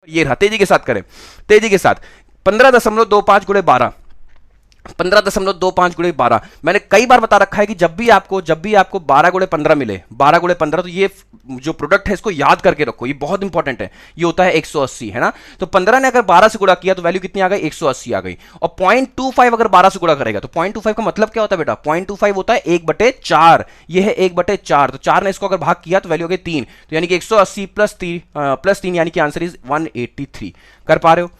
ये रहा, तेजी के साथ करें, तेजी के साथ 15.25 गुणे 12, 15.25 गुणे 12। मैंने कई बार बता रखा है कि जब भी आपको 12 गुणे 15 मिले, 12 गुणे 15, तो ये जो प्रोडक्ट है इसको याद करके रखो, ये बहुत इंपॉर्टेंट है। ये होता है 180, है ना। तो 15 ने अगर 12 से गुणा किया तो वैल्यू कितनी आ गई, 180 आ गई। और 0.25 अगर 12 से गुणा करेगा तो 0.25 का मतलब क्या होता है बेटा, 0.25 होता है 1/4। ये है 1/4, तो 4 ने इसको अगर भाग किया तो वैल्यू हो गई 3, तो यानी कि 180 प्लस 3 यानी कि आंसर इज 183। कर पा रहे हो,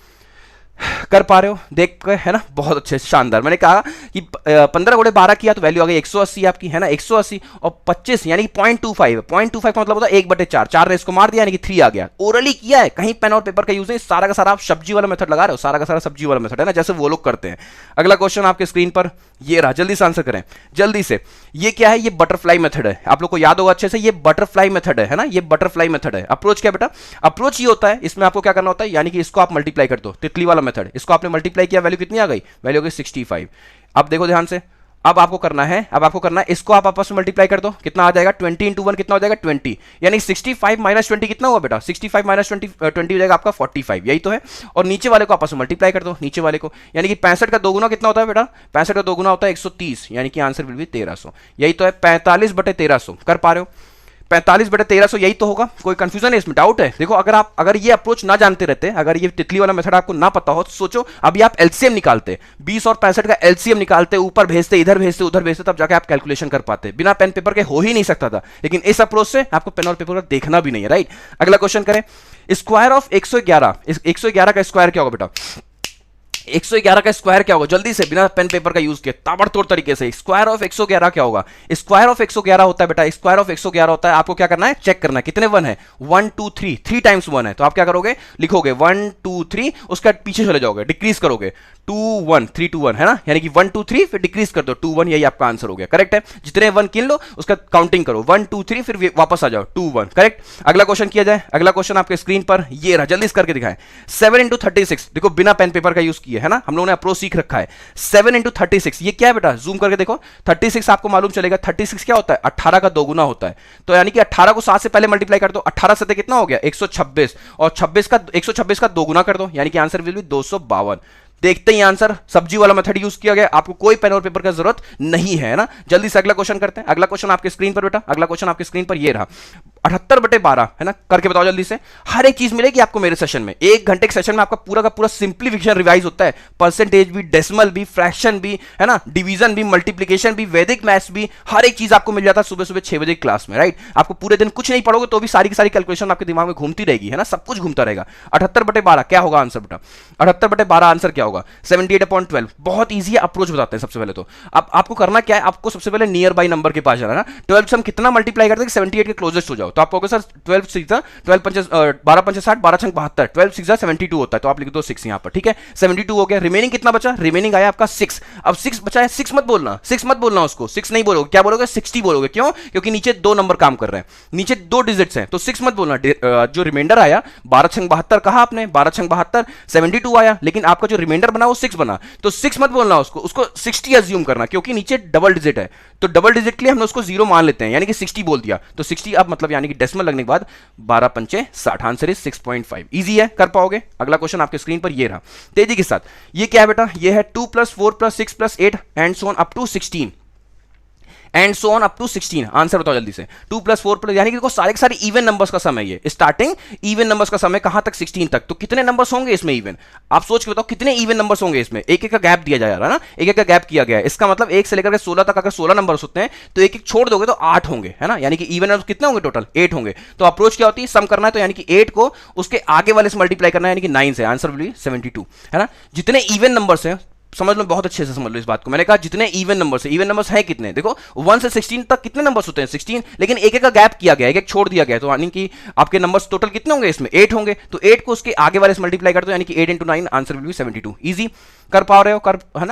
कर पा रहे हो, देख कर, है ना, बहुत अच्छे, शानदार। मैंने कहा कि 15 गुणे 12 किया तो वैल्यू आ गई 180 आपकी, है ना, 180 और 25 यानी कि 0.25, 0.25 का मतलब होता है 1/4, 4 ने इसको मार दिया यानी कि 3 आ गया। ओरली किया है, कहीं पेन और पेपर का यूज नहीं, सारा का सारा आप सब्जी वाला मेथड लगा रहे हो, सारा का सारा सब्जी वाला मेथड, है ना, जैसे वो लोग करते हैं। अगला क्वेश्चन आपके स्क्रीन पर ये रहा, जल्दी से आंसर करें, जल्दी से। ये क्या है, ये बटरफ्लाई मेथड है, आप लोग को याद होगा अच्छे से, ये बटरफ्लाई मेथड है ना, ये बटरफ्लाई मेथड है। अप्रोच क्या बेटा, अप्रोच ये होता है, इसमें आपको क्या करना होता है, यानी कि इसको आप मल्टीप्लाई कर दो, तितली वाला मेथड, इसको आपने मल्टीप्लाई किया, वैल्यू कितनी आ गई, वैल्यू हो गई 65। अब देखो ध्यान से, अब आपको करना है, इसको आप आपस में मल्टीप्लाई कर दो, कितना आ जाएगा, 20 इंटू 1 कितना हो जाएगा, 20, यानी 65 माइनस 20 कितना हुआ बेटा, 65 माइनस 20 हो जाएगा आपका 45, यही तो है। और नीचे वाले को आपस में मल्टीप्लाई कर दो, नीचे वाले को, यानी कि 65 का दोगुना कितना होता है बेटा, 65 का दोगुना होता है 130, यानी कि आंसर विल बी 1300, यही तो है, 45/1300। कर पा रहे हो, 45/1300, यही तो होगा। कोई कंफ्यूजन है इसमें, डाउट है? देखो, अगर ये अप्रोच ना जानते रहते, अगर ये तितली वाला मेथड आपको ना पता हो, तो सोचो अभी आप एलसीएम निकालते, 20 और 65 का एलसीएम निकालते, ऊपर भेजते, इधर भेजते, उधर भेजते, तब जाके आप कैलकुलेशन कर पाते। बिना पेन पेपर के हो ही नहीं सकता था, लेकिन इस अप्रोच से आपको पेन और पेपर का देखना भी नहीं है, राइट। अगला क्वेश्चन करें, स्क्वायर ऑफ 111, 111 का स्क्वायर क्या होगा बेटा, 111 का स्क्वायर क्या होगा, जल्दी से, बिना पेन पेपर का यूज किए ताबड़तोड़ तरीके से, स्क्वायर ऑफ 111 क्या होगा। स्क्वायर ऑफ 111 होता है बेटा, स्क्वायर ऑफ 111 होता है, आपको क्या करना है, चेक करना है कितने 1 है, 1 2 3, 3 टाइम्स 1 है, तो आप क्या करोगे, लिखोगे 1 2 3, उसका पीछे चले जाओगे, डिक्रीज करोगे 2 1 3 2 1, है ना, यानी कि 1 2 3 फिर डिक्रीज कर दो 2 1, यही आपका आंसर हो गया, करेक्ट है। जितने 1 गिन लो उसका काउंटिंग करो, 1 2 3 फिर वापस आ जाओ 2 1, करेक्ट। अगला क्वेश्चन किया जाए, अगला क्वेश्चन आपके स्क्रीन पर ये रहा, जल्दी करके दिखाएं। 7 इंटू 36, देखो बिना पेन पेपर का यूज किए, है ना, हम लोगों ने अप्रोच सीख रखा है। 7 इंटू 36, ये क्या है बेटा, जूम करके देखो, 36 आपको मालूम चलेगा, 36 क्या होता है, 18 का दोगुना होता है, तो यानी कि 18 को 7 से पहले मल्टीप्लाई कर दो, 18 से कितना हो गया 126, और 126 का दोगुना कर दो, यानी कि आंसर विल बी 252। देखते ही आंसर, सब्जी वाला मेथड यूज किया गया, आपको कोई पेन और पेपर का जरूरत नहीं है ना। जल्दी से अगला क्वेश्चन करते हैं। अगला क्वेश्चन आपके स्क्रीन पर बेटा, अगला क्वेश्चन आपके स्क्रीन पर ये रहा, 78/12, है ना, करके बताओ जल्दी से। हर एक चीज मिलेगी आपको मेरे सेशन में, 1 घंटे के सेशन में आपका पूरा का पूरा सिंप्लीफिकेशन रिवाइज होता है, परसेंटेज भी, डेसिमल भी, फ्रैक्शन भी, है ना, डिवीजन भी, मल्टीप्लीकेशन भी, वैदिक मैथ्स भी, हर एक चीज आपको मिल जाता है सुबह सुबह 6 बजे क्लास में, राइट। आपको पूरे दिन कुछ नहीं पढ़ोगे तो भी सारी की सारी कैलकुलेशन आपके दिमाग में घूमती रहेगी, है ना, सब कुछ घूमता रहेगा। 78/12 क्या होगा आंसर बेटा, 78/12 आंसर क्या होगा, 78/12। बहुत ईजी है, अप्रोच बताते हैं। सबसे पहले तो अब आपको करना क्या है, आपको सबसे पहले नियर बाई नंबर के पास जाना है ना। 12 से हम कितना मल्टीप्लाई करते हैं कि 78 के क्लोजेस्ट हो जाओ, तो आप कहोगे सर 12 6 12 5 12 5 60 12 6 72, 12 6 72 होता है, तो आप लिख दो 6 यहां पर, ठीक है। 72 हो गया, रिमेनिंग कितना बचा, रिमेनिंग आया आपका 6। अब 6 बचा है, 6 मत बोलना, 6 मत बोलना, उसको 6 नहीं बोलोगे, क्या बोलोगे, 60 बोलोगे। क्यों, क्योंकि नीचे 2 नंबर काम कर रहे हैं, नीचे 2 डिजिट्स हैं, तो 6 मत बोलना। जो रिमाइंडर आया 12 6 72 कहा आपने, 12 6 72, 72 आया, लेकिन आपका जो रिमाइंडर बना वो 6 बना, तो 6 मत बोलना, उसको 60 अज्यूम करना, क्योंकि नीचे डबल डिजिट है, तो डबल डिजिट के लिए हमने उसको 0 मान लेते हैं, यानी कि 60 बोल दिया, तो 60 अब मतलब यानी कि डेसिमल लगने के बाद 12 पंचे 60, आंसर इज 6.5। इजी है, कर पाओगे। अगला क्वेश्चन आपके स्क्रीन पर ये रहा, तेजी के साथ। ये क्या है बेटा, ये है 2 + 4 + 6 + 8 and so on up to 16, and so on up to 16। Answer बताओ जल्दी से। 2 + 4 + यानी कि देखो सारे के सारे इवन नंबर्स का समय, ये स्टार्टिंग इवन नंबर्स का समय कहां तक, 16 तक। तो कितने नंबर्स होंगे इसमें इवन, आप सोच के बताओ कितने इवन नंबर्स होंगे इसमें। एक एक का गैप दिया जा रहा है ना, एक एक का गैप किया गया है, इसका मतलब 1 से लेकर के 16 तक अगर 16 नंबर्स होते हैं तो एक एक छोड़ दोगे तो 8 होंगे, है ना, यानी कि इवन नंबर्स कितने होंगे टोटल, 8 होंगे। तो अप्रोच क्या होती है, सम करना है, तो यानी कि 8 को उसके आगे वाले से मल्टीप्लाई करना है, यानी कि 9 से, आंसर विल बी 72, है ना। जितने इवन नंबर्स हैं समझ लो, बहुत अच्छे से समझ लो इस बात को। मैंने कहा जितने इवन नंबर्स है, इवन नंबर्स हैं कितने, देखो 1 से 16 तक कितने नंबर्स होते हैं, 16, लेकिन एक एक का गैप किया गया, एक एक छोड़ दिया गया, तो यानी कि आपके नंबर्स टोटल कितने होंगे इसमें, 8 होंगे। तो 8 को उसके आगे वाले से मल्टीप्लाई कर दो, यानी कि 8 × 9, आंसर विल बी 72। इजी, कर पा रहे हो, कर, है ना।